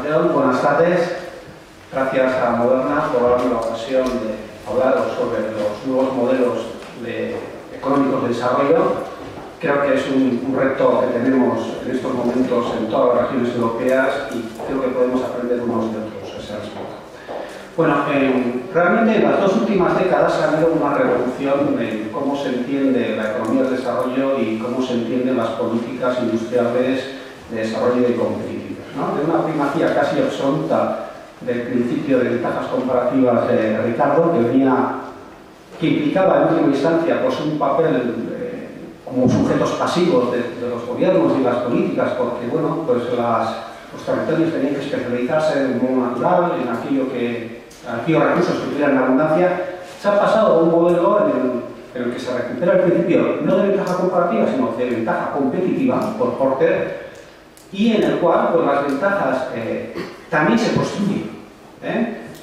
presentación. Buenas tardes. Gracias a Moderna por darme la ocasión de hablaros sobre los nuevos modelos económicos de desarrollo. Creo que es un reto que tenemos en estos momentos en todas las regiones europeas y creo que podemos aprender unos de otros a ese respecto. Bueno, realmente en las dos últimas décadas ha habido una revolución en cómo se entiende la economía del desarrollo y cómo se entienden las políticas industriales de desarrollo y competitividad, ¿no? De una primacía casi absoluta del principio de ventajas comparativas de Ricardo, que implicaba en última instancia pues, un papel como sujetos pasivos de los gobiernos y las políticas, porque bueno, pues los territorios tenían que especializarse de un modo natural en aquellos recursos que tuvieran abundancia. Se ha pasado a un modelo en el que se recupera el principio no de ventaja comparativa, sino de ventaja competitiva por Porter, y en el cual pues, las ventajas también se construyen.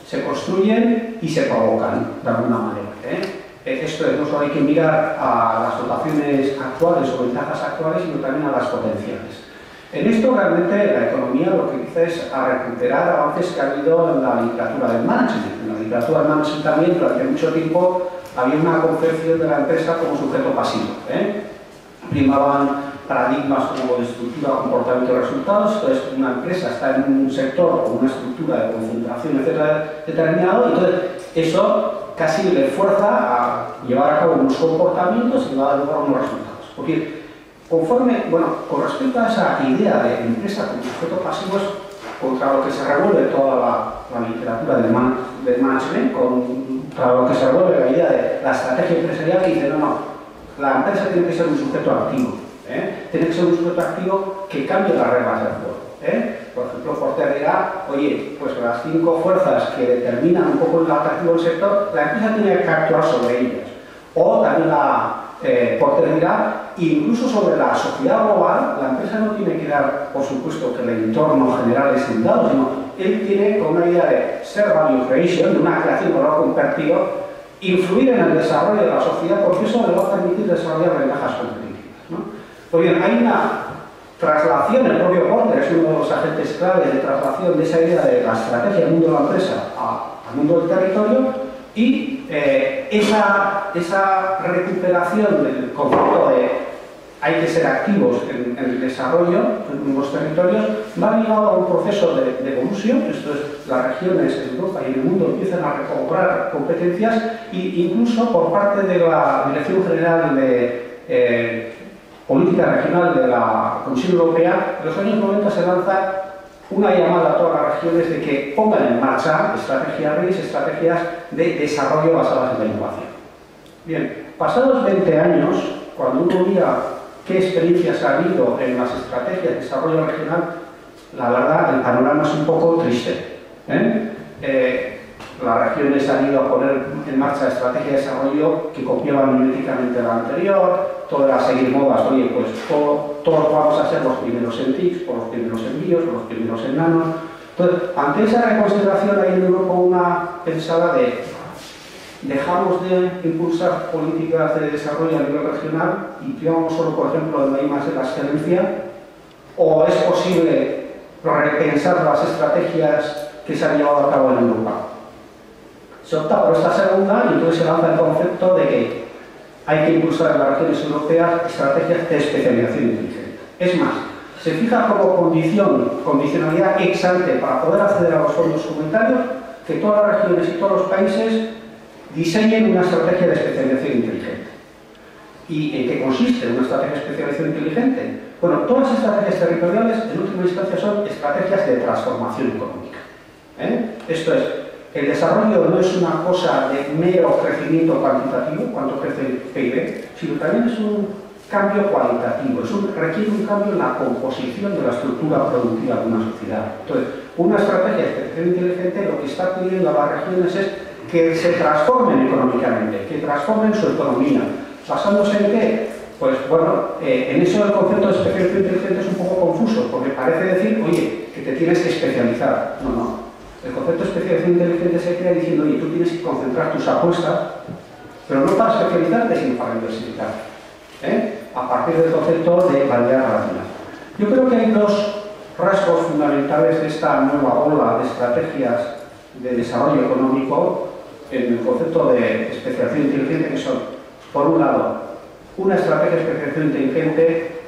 Se construyen y se provocan de alguna manera. Esto es, no solo hay que mirar a las dotaciones actuales o ventajas actuales, sino también a las potenciales. En esto realmente la economía lo que dice es a recuperar avances que ha habido en la literatura del management. En la literatura del management también durante mucho tiempo había una concepción de la empresa como sujeto pasivo. Primaban paradigmas como de estructura, comportamiento y resultados. Entonces una empresa está en un sector con una estructura de concentración, etcétera, determinado, y entonces eso casi le fuerza a llevar a cabo unos comportamientos y va a dar lugar a unos resultados. Porque conforme, bueno, con respecto a esa idea de empresa como sujeto pasivo, es contra lo que se revuelve toda la literatura del management, contra lo que se revuelve la idea de la estrategia empresarial, que dice, no, la empresa tiene que ser un sujeto activo. Tiene que ser un sujeto activo que cambie las reglas del juego. Por ejemplo, Porter dirá, oye, pues las 5 fuerzas que determinan un poco el atractivo del sector, la empresa tiene que actuar sobre ellas. O también Porter dirá, incluso sobre la sociedad global, la empresa no tiene que dar, por supuesto, que el entorno general es dado, sino él tiene con una idea de ser value creation, de una creación de valor compartido, influir en el desarrollo de la sociedad, porque eso le va a permitir desarrollar ventajas competitivas, ¿no? Pues bien, hay una traslación, el propio Porter es uno de los agentes clave de traslación de esa idea de la estrategia del mundo de la empresa al mundo del territorio, y esa recuperación del concepto de hay que ser activos en el desarrollo en los territorios va ligado a un proceso de evolución. Esto es, las regiones en Europa y en el mundo empiezan a recobrar competencias, e incluso por parte de la Dirección General de Política Regional de la Comisión Europea, en los años 90 se lanza una llamada a todas las regiones de que pongan en marcha estrategias de desarrollo basadas en la innovación. Bien, pasados 20 años, cuando uno mira qué experiencias ha habido en las estrategias de desarrollo regional, la verdad, el panorama es un poco triste. Las regiones han ido a poner en marcha estrategias de desarrollo que copiaban miméticamente la anterior, todo era seguir modas, oye, pues todos vamos a ser los primeros en TICs, los primeros en BIOS, los primeros en nanos. Entonces, ante esa reconsideración hay en Europa una pensada de dejamos de impulsar políticas de desarrollo a nivel regional y tiramos solo, por ejemplo, de la excelencia, o es posible repensar las estrategias que se han llevado a cabo en Europa. Se opta por esta segunda y entonces se lanza el concepto de que hay que impulsar en las regiones europeas estrategias de especialización inteligente. Es más, se fija como condicionalidad ex ante para poder acceder a los fondos comunitarios que todas las regiones y todos los países diseñen una estrategia de especialización inteligente. ¿Y en qué consiste una estrategia de especialización inteligente? Bueno, todas las estrategias territoriales en última instancia son estrategias de transformación económica. Esto es, el desarrollo no es una cosa de mero crecimiento cuantitativo, cuánto crece el PIB, sino también es un cambio cualitativo, requiere un cambio en la composición de la estructura productiva de una sociedad. Entonces, una estrategia de especialización inteligente lo que está pidiendo a las regiones es que se transformen económicamente, que transformen su economía. ¿Basándose en qué? Pues bueno, en eso el concepto de especialización inteligente es un poco confuso, porque parece decir, oye, que te tienes que especializar. No. El concepto de especialización inteligente se crea diciendo, oye, tú tienes que concentrar tus apuestas, pero no para especializarte, sino para diversificar. A partir del concepto de validad relacional. Yo creo que hay dos rasgos fundamentales de esta nueva ola de estrategias de desarrollo económico en el concepto de especialización inteligente, que son, por un lado, una estrategia de especialización inteligente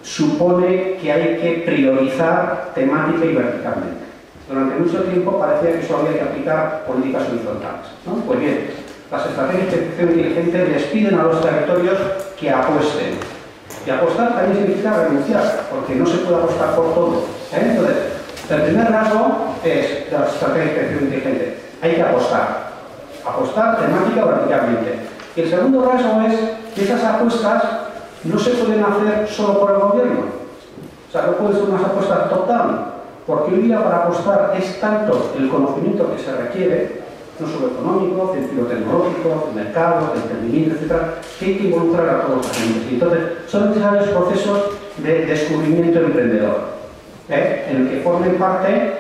supone que hay que priorizar temática y verticalmente. Durante mucho tiempo parecía que solo había que aplicar políticas horizontales, ¿no? Pues bien, las estrategias de especialización inteligente les piden a los territorios que apuesten. Y apostar también significa renunciar, porque no se puede apostar por todo, ¿eh? Entonces, el primer rasgo es la estrategia de especialización inteligente. Hay que apostar. Apostar temática o verticalmente. Y el segundo rasgo es que esas apuestas no se pueden hacer solo por el gobierno. O sea, no pueden ser unas apuestas top-down, porque hoy día para apostar es tanto el conocimiento que se requiere, no solo económico, científico-tecnológico, de mercado, de entendimiento, etc., que hay que involucrar a todos los agentes. Y entonces, son necesarios procesos de descubrimiento emprendedor, en el que formen parte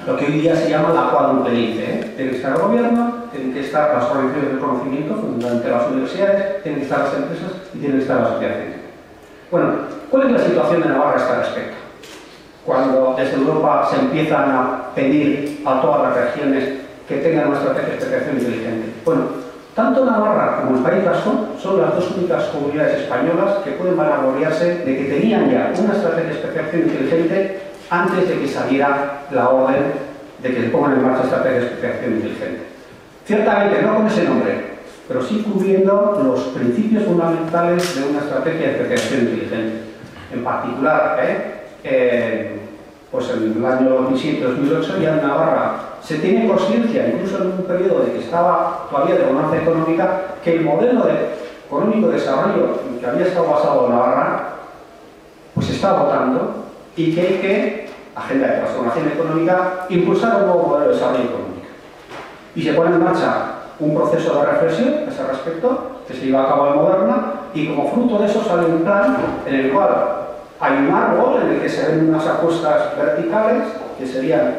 lo que hoy día se llama la cuádruple hélice. Tiene que estar el gobierno, tienen que estar las organizaciones de conocimiento, fundamentalmente las universidades, tienen que estar las empresas y tienen que estar la sociedad civil. Bueno, ¿cuál es la situación de Navarra a este respecto? Cuando desde Europa se empiezan a pedir a todas las regiones que tengan una estrategia de especialización inteligente. Bueno, tanto Navarra como el País Vasco son las dos únicas comunidades españolas que pueden vanagloriarse de que tenían ya una estrategia de especialización inteligente antes de que saliera la orden de que se pongan en marcha estrategias de especialización inteligente. Ciertamente no con ese nombre, pero sí cubriendo los principios fundamentales de una estrategia de especialización inteligente. En particular, pues en el año 2007-2008 ya en Navarra se tiene conciencia, incluso en un periodo de que estaba todavía de bonanza económica, que el modelo económico de desarrollo que había estado basado en Navarra pues se está agotando y que hay que, agenda de transformación económica, impulsar un nuevo modelo de desarrollo económico. Y se pone en marcha un proceso de reflexión a ese respecto, que se lleva a cabo en Moderna, y como fruto de eso sale un plan en el cual hay un árbol en el que se ven unas apuestas verticales, que serían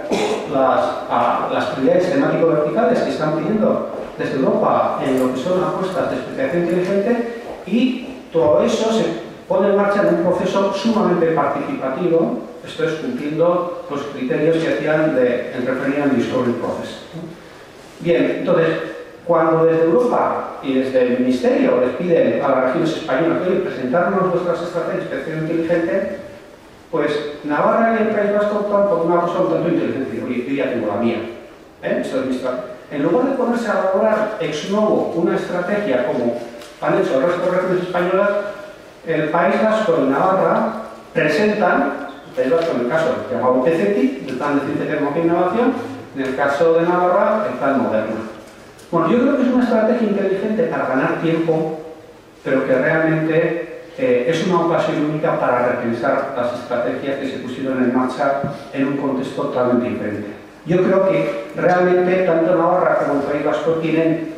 las prioridades temático-verticales que están pidiendo desde Europa en lo que son apuestas de especialización inteligente, y todo eso se pone en marcha en un proceso sumamente participativo, esto es cumpliendo los criterios que hacían el Referendum Discovery Process. Bien, entonces, cuando desde Europa y desde el Ministerio les piden a las regiones españolas que presentarnos nuestras estrategias de especialización inteligente, pues Navarra y el País Vasco optan por una cosa un tanto inteligente. Oye, yo ya tengo la mía. Esto es mi estrategia. En lugar de ponerse a elaborar ex novo una estrategia como han hecho el resto de regiones españolas, el País Vasco y Navarra presentan, el País Vasco en el caso llamado PCETI, el Plan de Ciencia, Tecnología e Innovación, en el caso de Navarra, el Plan Moderna. Bueno, yo creo que es una estrategia inteligente para ganar tiempo, pero que realmente es una ocasión única para repensar las estrategias que se pusieron en marcha en un contexto totalmente diferente. Yo creo que realmente tanto Navarra como el País Vasco tienen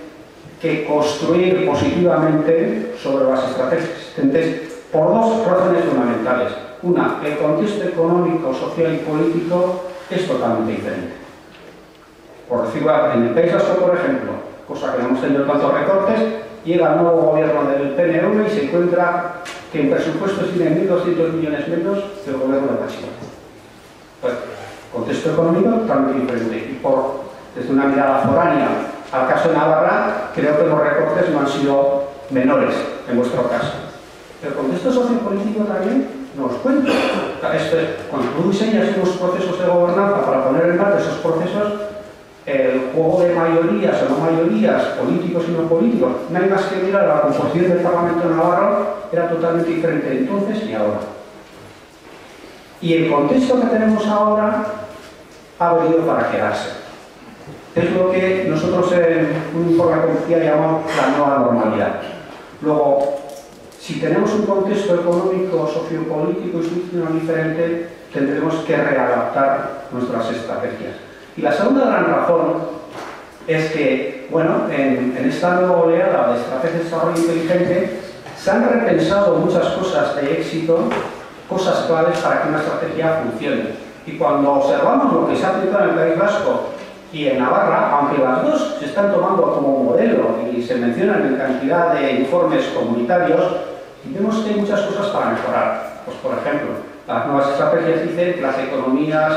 que construir positivamente sobre las estrategias existentes por dos razones fundamentales. Una, el contexto económico, social y político es totalmente diferente. Por decirlo, en el País Vasco, por ejemplo, cosa que no hemos tenido tantos recortes, llega el nuevo gobierno del PNV y se encuentra que en presupuestos tiene 1.200 millones menos que el gobierno de Pachino. Pues, contexto económico totalmente diferente. Y desde una mirada foránea al caso de Navarra, creo que los recortes no han sido menores en vuestro caso. El contexto sociopolítico también nos cuenta. Cuando tú diseñas unos procesos de gobernanza para poner en marcha esos procesos, el juego de mayorías o no mayorías, políticos y no políticos, no hay más que mirar a la composición del Parlamento de Navarra, era totalmente diferente entonces y ahora. Y el contexto que tenemos ahora ha venido para quedarse. Es lo que nosotros en un informe de policía llamamos la nueva normalidad. Luego, si tenemos un contexto económico, sociopolítico y institucional diferente, tendremos que readaptar nuestras estrategias. Y la segunda gran razón es que, bueno, en esta nueva oleada de estrategias de desarrollo inteligente se han repensado muchas cosas de éxito, cosas claves para que una estrategia funcione. Y cuando observamos lo que se ha aplicado en el País Vasco y en Navarra, aunque las dos se están tomando como modelo y se mencionan en cantidad de informes comunitarios, vemos que hay muchas cosas para mejorar. Pues, por ejemplo, Las nuevas estrategias dicen que las economías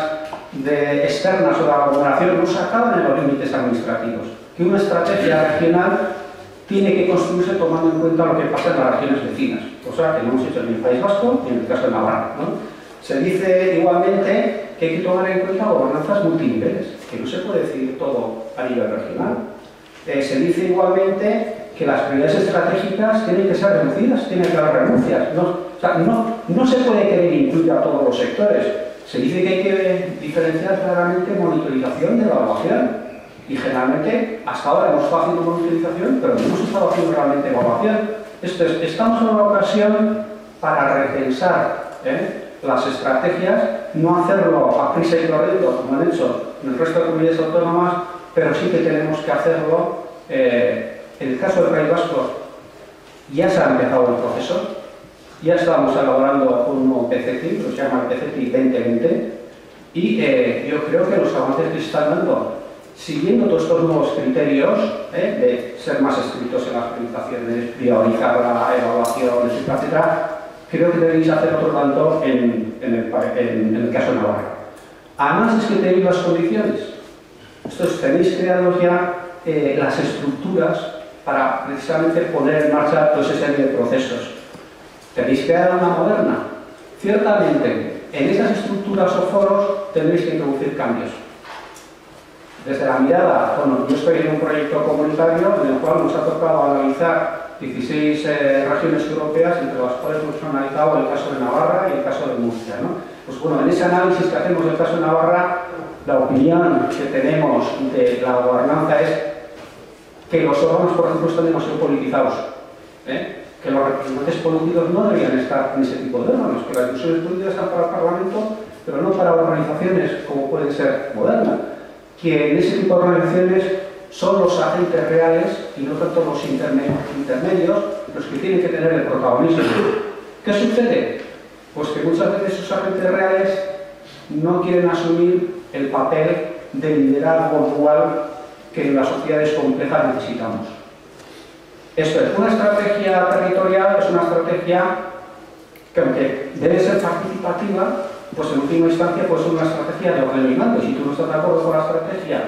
externas o de aglomeración no se acaban en los límites administrativos, que una estrategia regional tiene que construirse tomando en cuenta lo que pasa en las regiones vecinas, cosa que no hemos hecho en el País Vasco y en el caso de Navarra, ¿no? Se dice igualmente que hay que tomar en cuenta gobernanzas multiniveles, que no se puede decidir todo a nivel regional. Se dice igualmente que las prioridades estratégicas tienen que ser reducidas, tienen que haber renuncias. No se puede querer incluir a todos los sectores. Se dice que hay que diferenciar claramente monitorización de evaluación. Y generalmente, hasta ahora hemos estado haciendo monitorización, pero no hemos estado haciendo realmente evaluación. Estamos en una ocasión para repensar las estrategias, no hacerlo a prisa y corriendo, como han hecho en el resto de comunidades autónomas, pero sí que tenemos que hacerlo. En el caso del País Vasco, ya se ha empezado el proceso, ya estamos elaborando un nuevo PCTI, que se llama el PCTI 2020, y yo creo que los avances que se están dando, siguiendo todos estos nuevos criterios, de ser más estrictos en las priorizaciones, priorizar la evaluación, etcétera, creo que debéis hacer otro tanto en el caso de Navarra. Además, es que tenéis las condiciones. Tenéis creados ya las estructuras para precisamente poner en marcha toda esa serie de procesos. Tenéis creada una moderna. Ciertamente, en esas estructuras o foros tendréis que introducir cambios. Desde la mirada, bueno, yo estoy en un proyecto comunitario en el cual nos ha tocado analizar 16 regiones europeas, entre las cuales hemos analizado el caso de Navarra y el caso de Murcia, ¿no? Pues bueno, en ese análisis que hacemos del caso de Navarra, la opinión que tenemos de la gobernanza es que los órganos, por ejemplo, están demasiado politizados, que los representantes políticos no deberían estar en ese tipo de órganos, que las discusiones políticas están para el Parlamento, pero no para organizaciones como pueden ser Moderna, que en ese tipo de organizaciones son los agentes reales y no tanto los intermedios los que tienen que tener el protagonismo. ¿Qué sucede? Pues que muchas veces esos agentes reales no quieren asumir el papel de liderazgo dual que en las sociedades complejas necesitamos. Esto es, una estrategia territorial es una estrategia que, aunque debe ser participativa, pues en última instancia puede ser una estrategia de orden y mando. Si tú no estás de acuerdo con la estrategia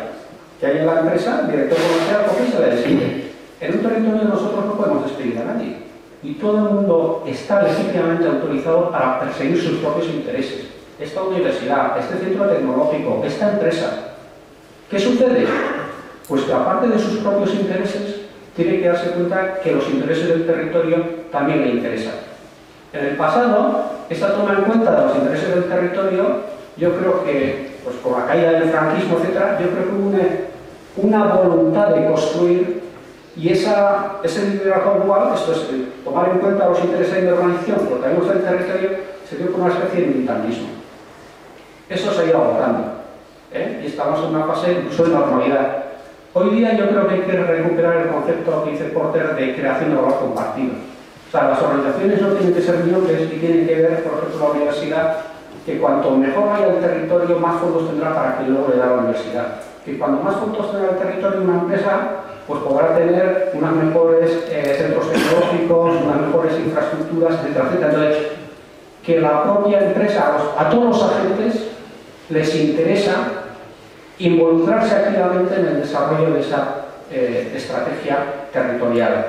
que hay en la empresa, el director comercial coge y se le despide. En un territorio nosotros no podemos despedir a nadie. Y todo el mundo está legítimamente autorizado para perseguir sus propios intereses. Esta universidad, este centro tecnológico, esta empresa. ¿Qué sucede? Pues que aparte de sus propios intereses, tiene que darse cuenta que los intereses del territorio también le interesan. En el pasado, esta toma en cuenta de los intereses del territorio, yo creo que, pues por la caída del franquismo, etc., yo creo que hubo una voluntad de construir, y ese liderazgo dual, esto es, tomar en cuenta los intereses de la organización, porque también está el territorio, se dio por una especie de militarismo. Eso se ha ido agotando, y estamos en una fase incluso de normalidad. Hoy día yo creo que hay que recuperar el concepto que dice Porter de creación de valor compartido. O sea, las organizaciones no tienen que ser miopes y tienen que ver, por ejemplo, la universidad, que cuanto mejor vaya el territorio, más fondos tendrá para que luego le da a la universidad. Que cuando más fondos tenga el territorio de una empresa, pues podrá tener unos mejores centros tecnológicos, unas mejores infraestructuras, etcétera, etcétera. Entonces, que la propia empresa, a todos los agentes, les interesa involucrarse activamente en el desarrollo de esa estrategia territorial.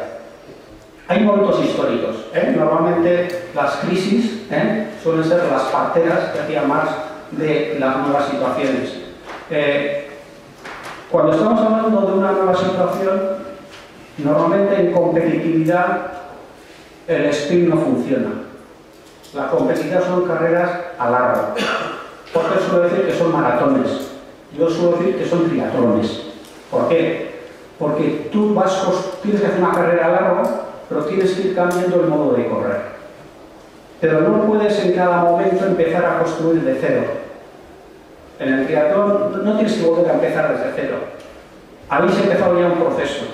Hay momentos históricos. Normalmente las crisis suelen ser las parteras, que hacía Marx, de las nuevas situaciones. Cuando estamos hablando de una nueva situación, normalmente en competitividad el sprint no funciona. La competitividad son carreras a largo. Porque suelo decir que son maratones. Yo suelo decir que son triatlones. ¿Por qué? Porque tú tienes que hacer una carrera a largo, pero tienes que ir cambiando el modo de correr. Pero no puedes en cada momento empezar a construir de cero. En el triatlón no tienes que volver a empezar desde cero. Habéis empezado ya un proceso.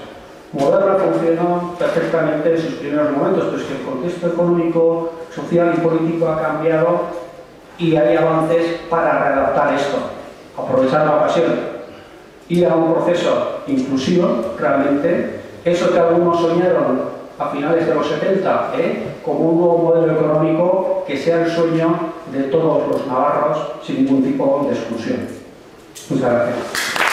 Moderna funcionó perfectamente en sus primeros momentos, pero es que el contexto económico, social y político ha cambiado y hay avances para readaptar esto. Aprovechar la ocasión, ir a un proceso inclusivo, realmente, eso que algunos soñaron a finales de los 70, como un nuevo modelo económico, que sea el sueño de todos los navarros sin ningún tipo de exclusión. Muchas gracias.